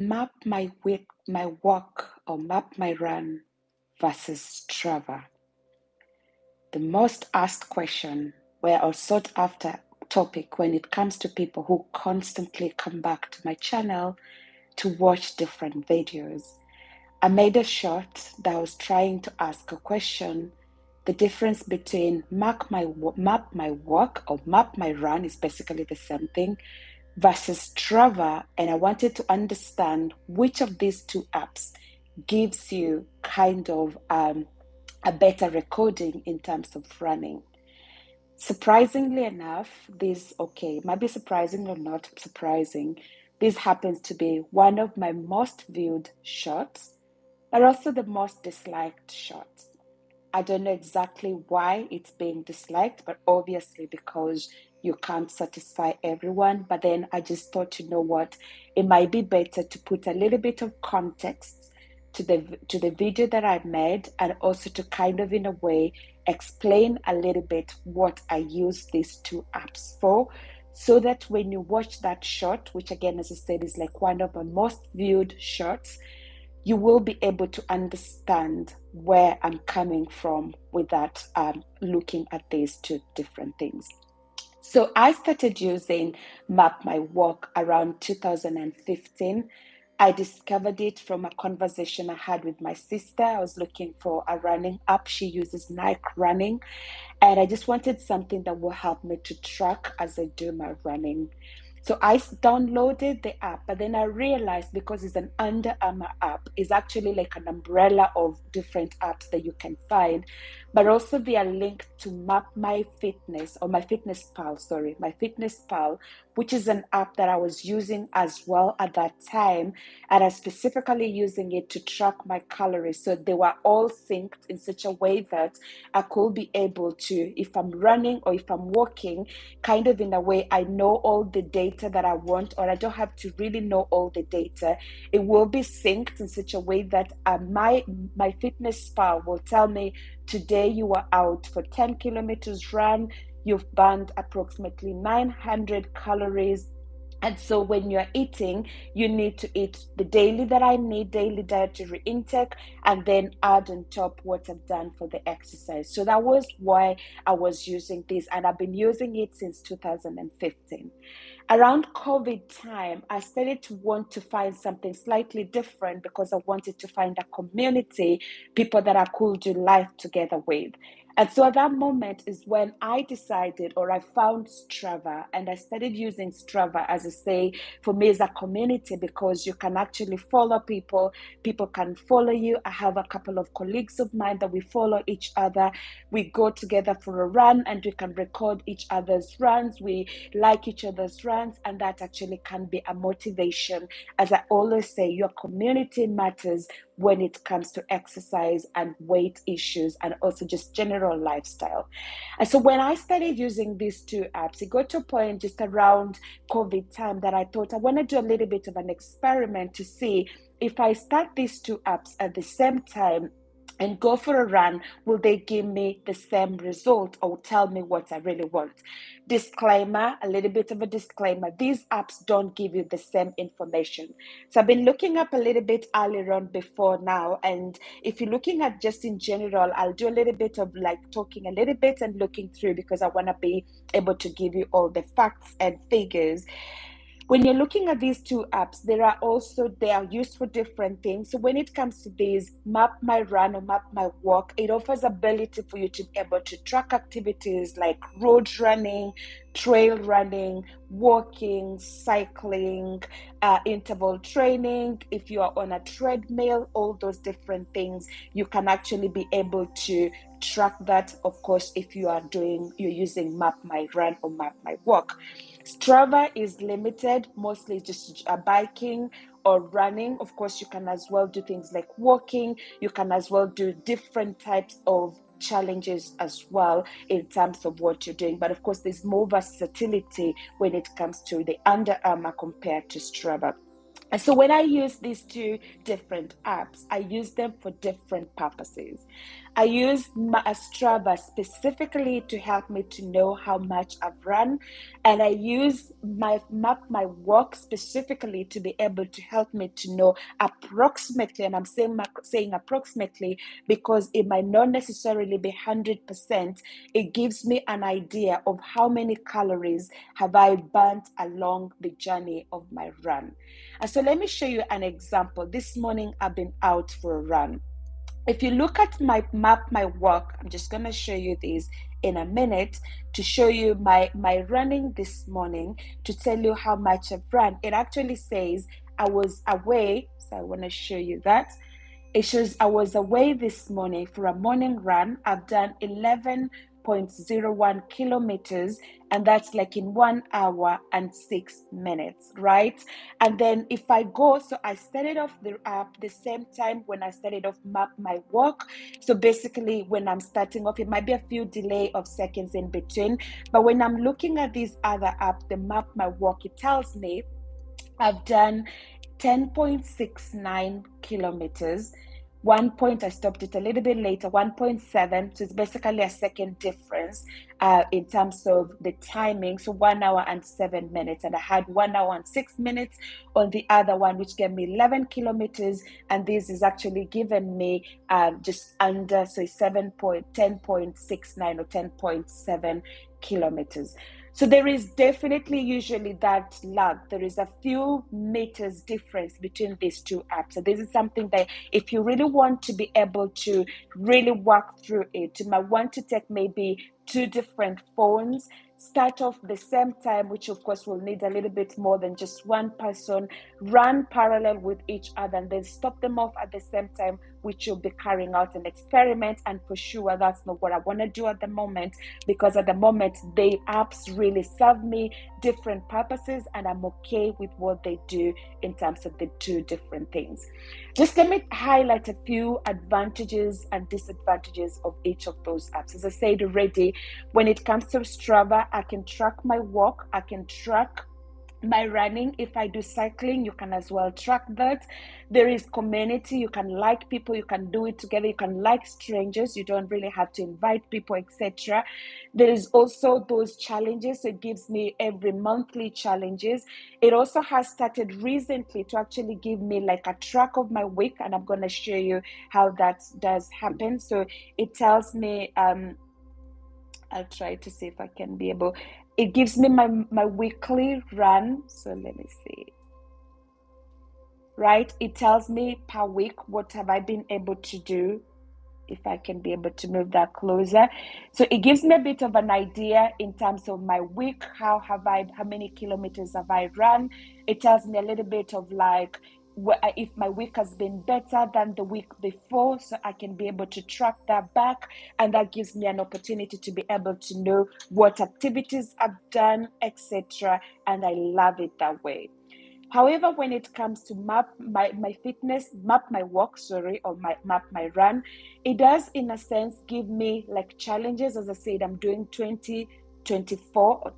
My walk or MapMyRun versus Strava. The most asked question or sought after topic when it comes to people who constantly come back to my channel to watch different videos. I made a short that was trying to ask a question. The difference between MapMyWalk or MapMyRun is basically the same thing versus Strava, and I wanted to understand which of these two apps gives you kind of a better recording in terms of running. Surprisingly enough, might be surprising or not surprising, this happens to be one of my most viewed shots, but also the most disliked shots. I don't know exactly why it's being disliked, but obviously because you can't satisfy everyone. But then I just thought, you know what, it might be better to put a little bit of context to the video that I made, and also to kind of in a way explain a little bit what I use these two apps for, so that when you watch that shot, which again, as I said, is like one of my most viewed shots, you will be able to understand where I'm coming from with that, looking at these two different things. So I started using MapMyWalk around 2015. I discovered it from a conversation I had with my sister. I was looking for a running app. She uses Nike Running, and I just wanted something that will help me to track as I do my running. So I downloaded the app, but then I realized because it's an Under Armour app, it's actually like an umbrella of different apps that you can find, but also they are linked to My Fitness Pal, My Fitness Pal, which is an app that I was using as well at that time, and I specifically using it to track my calories. So they were all synced in such a way that I could be able to, if I'm running or if I'm walking, kind of in a way, I know all the data that I want, or I don't have to really know all the data. It will be synced in such a way that my Fitness Pal will tell me, today you are out for 10 kilometers run, you've burned approximately 900 calories. And so when you're eating, you need to eat the daily that I need, daily dietary intake, and then add on top what I've done for the exercise. So that was why I was using this, and I've been using it since 2015. Around COVID time, I started to want to find something slightly different because I wanted to find a community, people that I could do life together with. And so at that moment is when I decided, or I found Strava, and I started using Strava, as I say, for me as a community, because you can actually follow people, people can follow you. I have a couple of colleagues of mine that we follow each other. We go together for a run and we can record each other's runs. We like each other's runs, and that actually can be a motivation. As I always say, your community matters when it comes to exercise and weight issues, and also just general lifestyle. And so when I started using these two apps, it got to a point just around COVID time that I thought I want to do a little bit of an experiment to see if I start these two apps at the same time and go for a run, will they give me the same result or tell me what I really want? Disclaimer, a little bit of a disclaimer, these apps don't give you the same information. So I've been looking up a little bit earlier on before now, and if you're looking at just in general, I'll do a little bit of like talking a little bit and looking through, because I want to be able to give you all the facts and figures. When you're looking at these two apps, they are used for different things. So when it comes to these, MapMyRun or MapMyWalk, it offers ability for you to be able to track activities like road running, trail running, walking, cycling, interval training. If you are on a treadmill, all those different things, you can actually be able to track that, of course, if you're using MapMyRun or MapMyWalk. Strava is limited, mostly just biking or running. Of course, you can as well do things like walking. You can as well do different types of challenges as well in terms of what you're doing. But of course, there's more versatility when it comes to the Under Armour compared to Strava. And so when I use these two different apps, I use them for different purposes. I use Strava specifically to help me to know how much I've run, and I use my MapMyWalk specifically to be able to help me to know approximately, and I'm saying approximately because it might not necessarily be 100%. It gives me an idea of how many calories have I burnt along the journey of my run. And so let me show you an example. This morning I've been out for a run. If you look at my MapMyWalk, I'm just going to show you this in a minute to show you my running this morning, to tell you how much I've run. It actually says I was away, so I want to show you that. It shows I was away this morning for a morning run. I've done 11.01 kilometers, and that's like in 1 hour and 6 minutes, right? And then if I go, so I started off the app the same time when I started off MapMyWalk. So basically, when I'm starting off, it might be a few delay of seconds in between, but when I'm looking at this other app, the MapMyWalk, it tells me I've done 10.69 kilometers. 1 point, I stopped it a little bit later, 1.7. So it's basically a second difference in terms of the timing. So 1 hour and 7 minutes. And I had 1 hour and 6 minutes on the other one, which gave me 11 kilometers. And this is actually given me just under, so 10.69 or 10.7 kilometers. So there is definitely usually that lag. There is a few meters difference between these two apps. So this is something that if you really want to be able to really work through it, you might want to take maybe two different phones, start off the same time, which of course will need a little bit more than just one person, run parallel with each other, and then stop them off at the same time, which you'll be carrying out an experiment. And for sure, that's not what I want to do at the moment, because at the moment, the apps really serve me different purposes, and I'm okay with what they do in terms of the two different things. Just let me highlight a few advantages and disadvantages of each of those apps. As I said already, when it comes to Strava, I can track my walk, I can track my running. If I do cycling, you can as well track that. There is community. You can like people, you can do it together, you can like strangers, you don't really have to invite people, etc. There is also those challenges. So it gives me every monthly challenges. It also has started recently to actually give me like a track of my week, and I'm going to show you how that does happen. So it tells me I'll try to see if I can be able. It gives me my weekly run. So let me see. Right? It tells me per week what have I been able to do. If I can be able to move that closer. So it gives me a bit of an idea in terms of my week. How many kilometers have I run? It tells me a little bit of like if my week has been better than the week before, so I can be able to track that back, and that gives me an opportunity to be able to know what activities I've done, etc. And I love it that way. However, when it comes to my fitness, MapMyWalk, or MapMyRun, it does in a sense give me like challenges. As I said, I'm doing 1024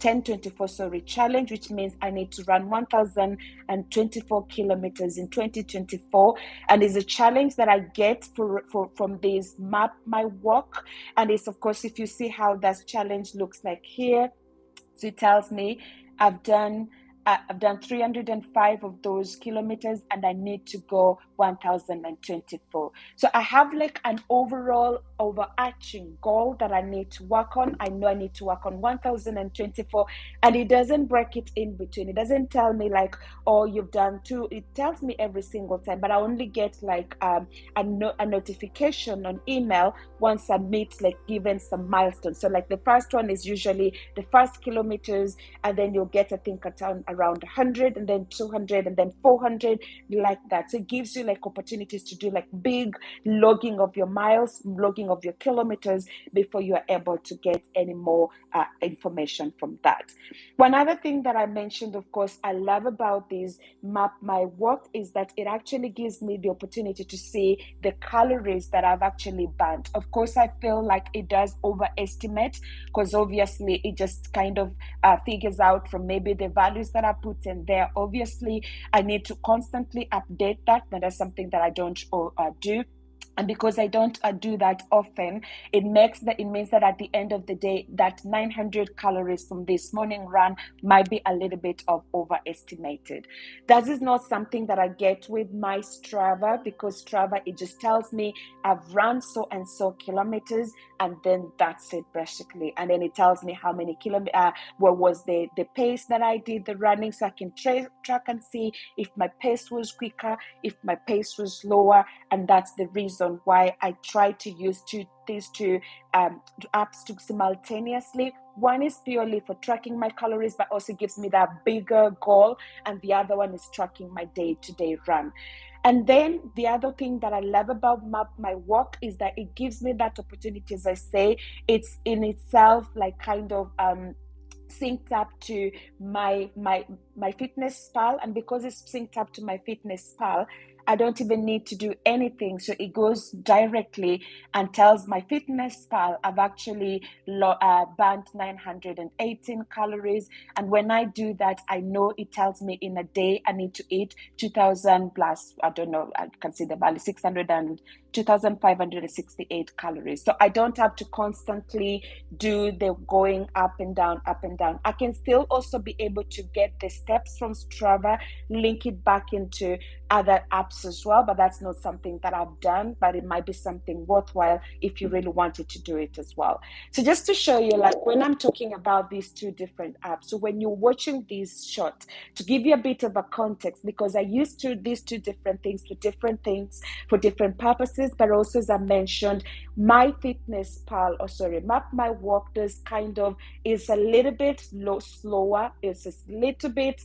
challenge, which means I need to run 1024 kilometers in 2024. And it's a challenge that I get from this MapMyWalk. And it's, of course, if you see how that challenge looks like here, so it tells me I've done 305 of those kilometers, and I need to go 1024. So I have like an overall overarching goal that I need to work on. I know I need to work on 1024, and it doesn't break it in between. It doesn't tell me like, oh, you've done two. It tells me every single time, but I only get like a notification on email once I meet like given some milestones. So like the first one is usually the first kilometers, and then you'll get, I think, around 100, and then 200, and then 400, like that. So it gives you like opportunities to do like big logging of your miles, logging of your kilometers before you are able to get any more information from that. One other thing that I mentioned, of course, I love about this MapMyWalk is that it actually gives me the opportunity to see the calories that I've actually burnt. Of course, I feel like it does overestimate, because obviously it just kind of figures out from maybe the values that that I put in there. Obviously, I need to constantly update that, but that's something that I don't do. And because I don't do that often, it means that at the end of the day, that 900 calories from this morning run might be a little bit of overestimated. That is not something that I get with my Strava, because Strava, it just tells me I've run so and so kilometers, and then that's it basically. And then it tells me how many kilometers, what was the pace that I did the running, so I can track and see if my pace was quicker, if my pace was slower. And that's the reason why I try to use these two apps to simultaneously. One is purely for tracking my calories, but also gives me that bigger goal, and the other one is tracking my day-to-day run. And then the other thing that I love about MapMyWalk is that it gives me that opportunity. As I say, it's in itself like kind of synced up to my fitness pal, and because it's synced up to my fitness pal, I don't even need to do anything. So it goes directly and tells my fitness pal I've actually burned 918 calories. And when I do that, I know it tells me in a day I need to eat 2000 plus, I don't know, I can see the value, 600 and 2568 calories. So I don't have to constantly do the going up and down, up and down. I can still also be able to get the steps from Strava, link it back into other apps as well, but that's not something that I've done, but it might be something worthwhile if you really wanted to do it as well. So just to show you, like when I'm talking about these two different apps, so when you're watching these shots, to give you a bit of a context, because I used to these two different things for different purposes, but also, as I mentioned, my fitness pal, MapMyWalk does kind of is a little bit slower. It's a little bit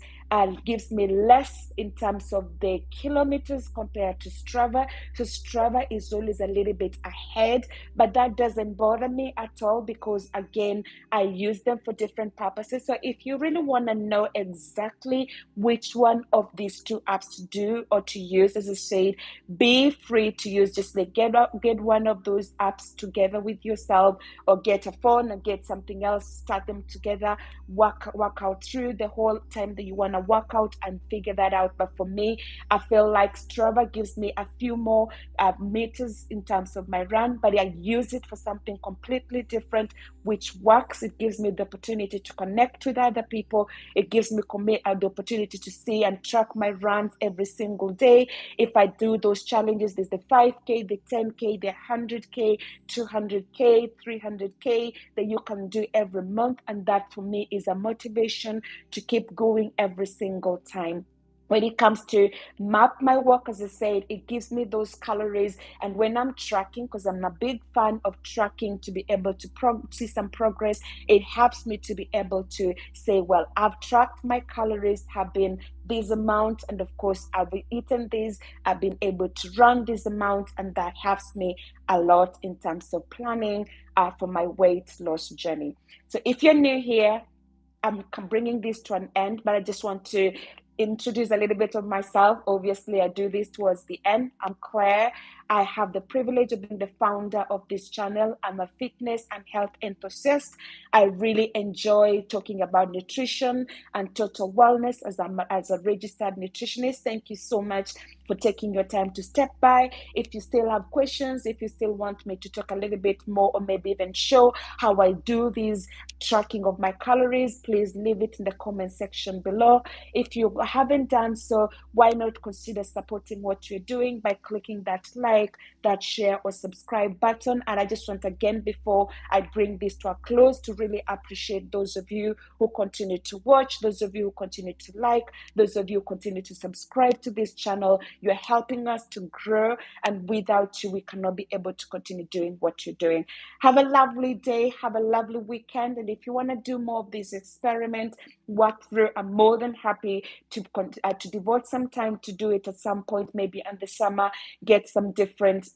gives me less in terms of the kilometers compared to Strava. So Strava is always a little bit ahead, but that doesn't bother me at all, because again, I use them for different purposes. So if you really want to know exactly which one of these two apps to do or to use, as I said, be free to use, just like get one of those apps together with yourself, or get a phone and get something else, start them together, work out through the whole time that you want to work out and figure that out. But for me, I feel like Strava gives me a few more meters in terms of my run, but I use it for something completely different, which works. It gives me the opportunity to connect with other people. It gives me the opportunity to see and track my runs every single day. If I do those challenges, there's the 5K, the 10K, the 100K, 200K, 300K that you can do every month. And that for me is a motivation to keep going every single time. When it comes to MapMyWalk, as I said, it gives me those calories. And when I'm tracking, because I'm a big fan of tracking to be able to see some progress, it helps me to be able to say, well, I've tracked my calories, have been this amount, and of course, I've eaten this, I've been able to run this amount, and that helps me a lot in terms of planning for my weight loss journey. So if you're new here, I'm bringing this to an end, but I just want to introduce a little bit of myself. Obviously, I do this towards the end. I'm Claire. I have the privilege of being the founder of this channel. I'm a fitness and health enthusiast. I really enjoy talking about nutrition and total wellness as a registered nutritionist. Thank you so much for taking your time to step by. If you still have questions, if you still want me to talk a little bit more, or maybe even show how I do these tracking of my calories, please leave it in the comment section below. If you haven't done so, why not consider supporting what you're doing by clicking that like, that share, or subscribe button. And I just want, again, before I bring this to a close, to really appreciate those of you who continue to watch, those of you who continue to like, those of you who continue to subscribe to this channel. You're helping us to grow, and without you, we cannot be able to continue doing what you're doing. Have a lovely day, have a lovely weekend, and if you want to do more of this experiment, work through, I'm more than happy to devote some time to do it at some point, maybe in the summer, get some different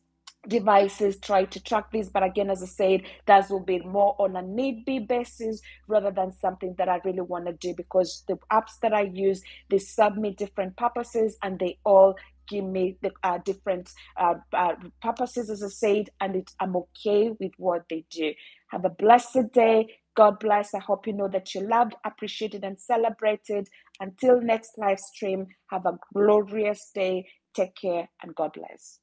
devices, try to track this. But again, as I said, that will be more on a need-be basis rather than something that I really want to do, because the apps that I use, they serve me different purposes, and they all give me the different purposes, as I said, and I'm okay with what they do. Have a blessed day. God bless. I hope you know that you're loved, appreciated, and celebrated. Until next live stream, have a glorious day. Take care and God bless.